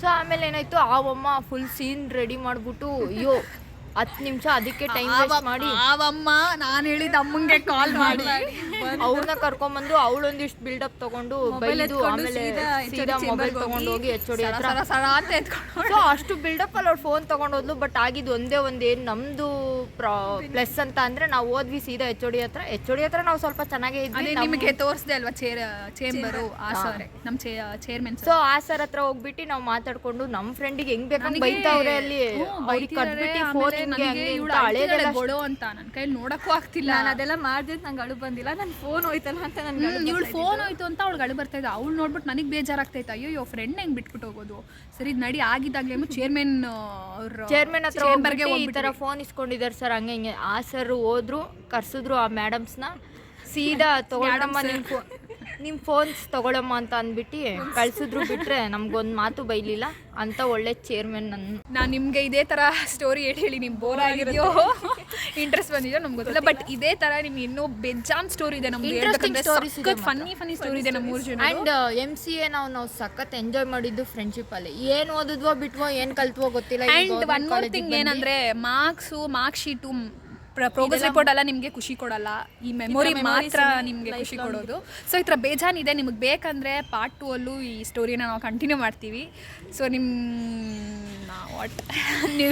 ಸೊ ಆಮೇಲೆ ಏನಾಯಿತು, ಅವಮ್ಮ ಫುಲ್ ಸೀನ್ ರೆಡಿ ಮಾಡಿಬಿಟ್ಟು, ಅಯ್ಯೋ 10 ನಿಮಿಷ ಅದಕ್ಕೆ ಟೈಮ್ ವೇಸ್ಟ್ ಮಾಡಿ, ಅವಮ್ಮ ನಾನು ಹೇಳಿದ ಅಮ್ಮಂಗೆ ಕಾಲ್ ಮಾಡಿ ಅವ್ರನ್ನ ಕರ್ಕೊಂಡ್ಬಂದು ಅವಳೊಂದಿಷ್ಟು ಬಿಲ್ಡಪ್ ತಗೊಂಡು ಬೈದು, ಆಮೇಲೆ ಸೀದಾ ಮೊಬೈಲ್ ತಗೊಂಡು ಹೋಗಿ HOD ಹತ್ರ ಅಂತ ಎತ್ಕೊಂಡು. ಸೊ ಅಷ್ಟು ಬಿಲ್ಡಪ್ ಅಲ್ಲಿ ಅವ್ರು ಫೋನ್ ತಗೊಂಡೋದ್ಲು. ಬಟ್ ಆಗಿದ್ದು ಒಂದೇ ಏನು ನಮ್ಮದು ಪ್ಲಸ್ ಅಂತ ಅಂದರೆ, ನಾವು ಹೋದ್ವಿ ಸೀದಾ HOD ಹತ್ರ ನಾವು ಸ್ವಲ್ಪ ಚೆನ್ನಾಗೇ ಇದ್ವಿ. ನಿಮಗೆ ತೋರಿಸ್ದೆ ಅಲ್ವಾ ಚೇಂಬರು, ನಮ್ಮ ಚೇರ್ಮನ್. ಸೊ ಆ ಸರ್ ಹತ್ರ ಹೋಗ್ಬಿಟ್ಟು ನಾವು ಮಾತಾಡ್ಕೊಂಡು, ನಮ್ಮ ಫ್ರೆಂಡಿಗೆ ಹೆಂಗ್ ಬೇಕಂತ ಬೈತಾವ್ರೆ ಅಲ್ಲಿ, ಅವ್ರಿಗೆ ಕಟ್ಬಿಟ್ಟು ಫೋನ್ ಹಳೇದೆಲ್ಲ ಗೊಳೋ ಅಂತ ನನ್ನ ಕೈಲಿ ನೋಡಕ್ಕೂ ಆಗ್ತಿಲ್ಲ. ನಾನು ಅದೆಲ್ಲ ಮಾಡಿದ್ರೆ ನಂಗೆ ಅಳು ಬಂದಿಲ್ಲ. ನನ್ನ ಫೋನ್ ಹೋಯ್ತಲ್ಲ ಅಂತ ನನ್ಗೆ ಇವಳು ಫೋನ್ ಹೋಯ್ತು ಅಂತ ಅವಳು ಗಾಳಿ ಬರ್ತಾ ಇದ್ದ. ಅವಳು ನೋಡ್ಬಿಟ್ಟು ನನಗೆ ಬೇಜಾರಾಗ್ತೈತೆ, ಅಯ್ಯೋ ಫ್ರೆಂಡ್ ಹೆಂಗೆ ಬಿಟ್ಬಿಟ್ಟು ಹೋಗೋದು. ಸರಿ ನಡಿ, ಆಗಿದ್ದಾಗಲೇ ಚೇರ್ಮನ್ ಹತ್ರ ಚೇಂಬರ್ಗೆ ಈ ಥರ ಫೋನ್ ಇಸ್ಕೊಂಡಿದ್ದಾರೆ ಸರ್, ಹಂಗೆ ಹಿಂಗೆ. ಆ ಸರ್ ಹೋದ್ರು, ಕರ್ಸಿದ್ರು ಆ ಮೇಡಮ್ಸ್ನ, ಸೀದಾ ತಗೊಳಮ್ಮ ನಿಮ್ಮ ಫೋನ್ಸ್ ತಗೊಳಮ್ಮ ಅಂತ ಅಂದ್ಬಿಟ್ಟು ಕಳ್ಸಿದ್ರು. ಬಿಟ್ರೆ ನಮ್ಗೊಂದು ಮಾತು ಬೈಲಿಲ್ಲ ಅಂತ ಒಳ್ಳೆ ಚೇರ್ಮನ್ ನಾನು ನಿಮಗೆ ಇದೇ ಥರ ಸ್ಟೋರಿ ಹೇಳಿ ನಿಮ್ಗೆ ಬೋರ್ ಆಗಿದೆಯೋ ಇಂಟ್ರೆಸ್ಟ್ ಬಂದಿದೆಯೋ ನಮ್ಗೆ ಗೊತ್ತಿಲ್ಲ. ಬಟ್ ಇದೇ ಥರ ನಿಮ್ಗೆ ಇನ್ನೂ ಬೇಜಾನ್ ಸ್ಟೋರಿ ಇದೆ ನಮ್ಗೆ, ಫನ್ನಿ ಸ್ಟೋರಿ ಇದೆ ನಮ್ಮ 3 ಜನ. ಆ್ಯಂಡ್ MCA ನಾವು ಸಖತ್ ಎಂಜಾಯ್ ಮಾಡಿದ್ದು ಫ್ರೆಂಡ್ಶಿಪ್ಪಲ್ಲಿ. ಏನು ಓದಿದ್ವೋ ಬಿಟ್ವೋ ಏನು ಕಲ್ತ್ವೋ ಗೊತ್ತಿಲ್ಲ. ಆ್ಯಂಡ್ ಒನ್ ಮೋರ್ ಥಿಂಗ್ ಏನಂದರೆ ಮಾರ್ಕ್ ಶೀಟು ಪ್ರೋಗ್ರೆಸ್ ರಿಪೋರ್ಟ್ ಎಲ್ಲ ನಿಮಗೆ ಖುಷಿ ಕೊಡಲ್ಲ, ಈ ಮೆಮೊರಿ ಮಾತ್ರ ನಿಮಗೆ ಖುಷಿ ಕೊಡೋದು. ಸೊ ಈ ಥರ ಬೇಜಾನಿದೆ. ನಿಮಗೆ ಬೇಕಂದರೆ ಪಾರ್ಟ್ 2 ಅಲ್ಲೂ ಈ ಸ್ಟೋರಿನ ನಾವು ಕಂಟಿನ್ಯೂ ಮಾಡ್ತೀವಿ. ಸೊ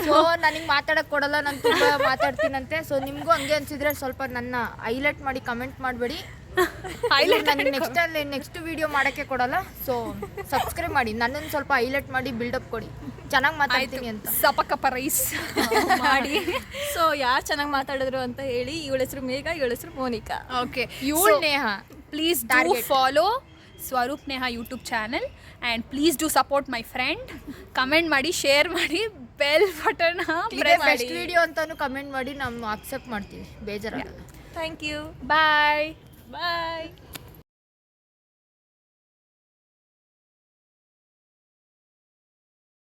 ಸೊ ನನಗೆ ಮಾತಾಡೋಕ್ಕೆ ಕೊಡಲ್ಲ, ನಾನು ತುಂಬ ಮಾತಾಡ್ತೀನಂತೆ. ಸೊ ನಿಮಗೂ ಹಂಗೆ ಅನಿಸಿದ್ರೆ ಸ್ವಲ್ಪ ನನ್ನ ಹೈಲೈಟ್ ಮಾಡಿ ಕಮೆಂಟ್ ಮಾಡಬೇಡಿ. ನನಗೆ ನೆಕ್ಸ್ಟ್ ವಿಡಿಯೋ ಮಾಡೋಕ್ಕೆ ಕೊಡಲ್ಲ. ಸೊ ಸಬ್ಸ್ಕ್ರೈಬ್ ಮಾಡಿ, ನನ್ನನ್ನು ಸ್ವಲ್ಪ ಹೈಲೈಟ್ ಮಾಡಿ ಬಿಲ್ಡಪ್ ಕೊಡಿ, ಚೆನ್ನಾಗಿ ಮಾತಾಡ್ತೀನಿ ಅಂತ. ಸಪಕಪ್ಪ ರೈಸ್ ಮಾಡಿ. ಸೊ ಯಾರು ಚೆನ್ನಾಗಿ ಮಾತಾಡಿದ್ರು ಅಂತ ಹೇಳಿ. ಇವಳ ಹೆಸರು ಮೇಘ, ಇವಳ ಹೆಸರು ಮೋನಿಕಾ. ಓಕೆ, ಇವಳು Neha. Please do follow Swaroop Neha YouTube channel and please do support my friend. Comment ಮಾಡಿ, ಶೇರ್ ಮಾಡಿ, ಬೆಲ್ ಬಟನ್ ಬೆಸ್ಟ್ ವಿಡಿಯೋ ಅಂತಾನು ಕಮೆಂಟ್ ಮಾಡಿ, ನಾವು ಅಕ್ಸೆಪ್ಟ್ ಮಾಡ್ತೀವಿ, ಬೇಜಾರಾಗಲ್ಲ. Thank you. ಬಾಯ್. ಬಾಯ್.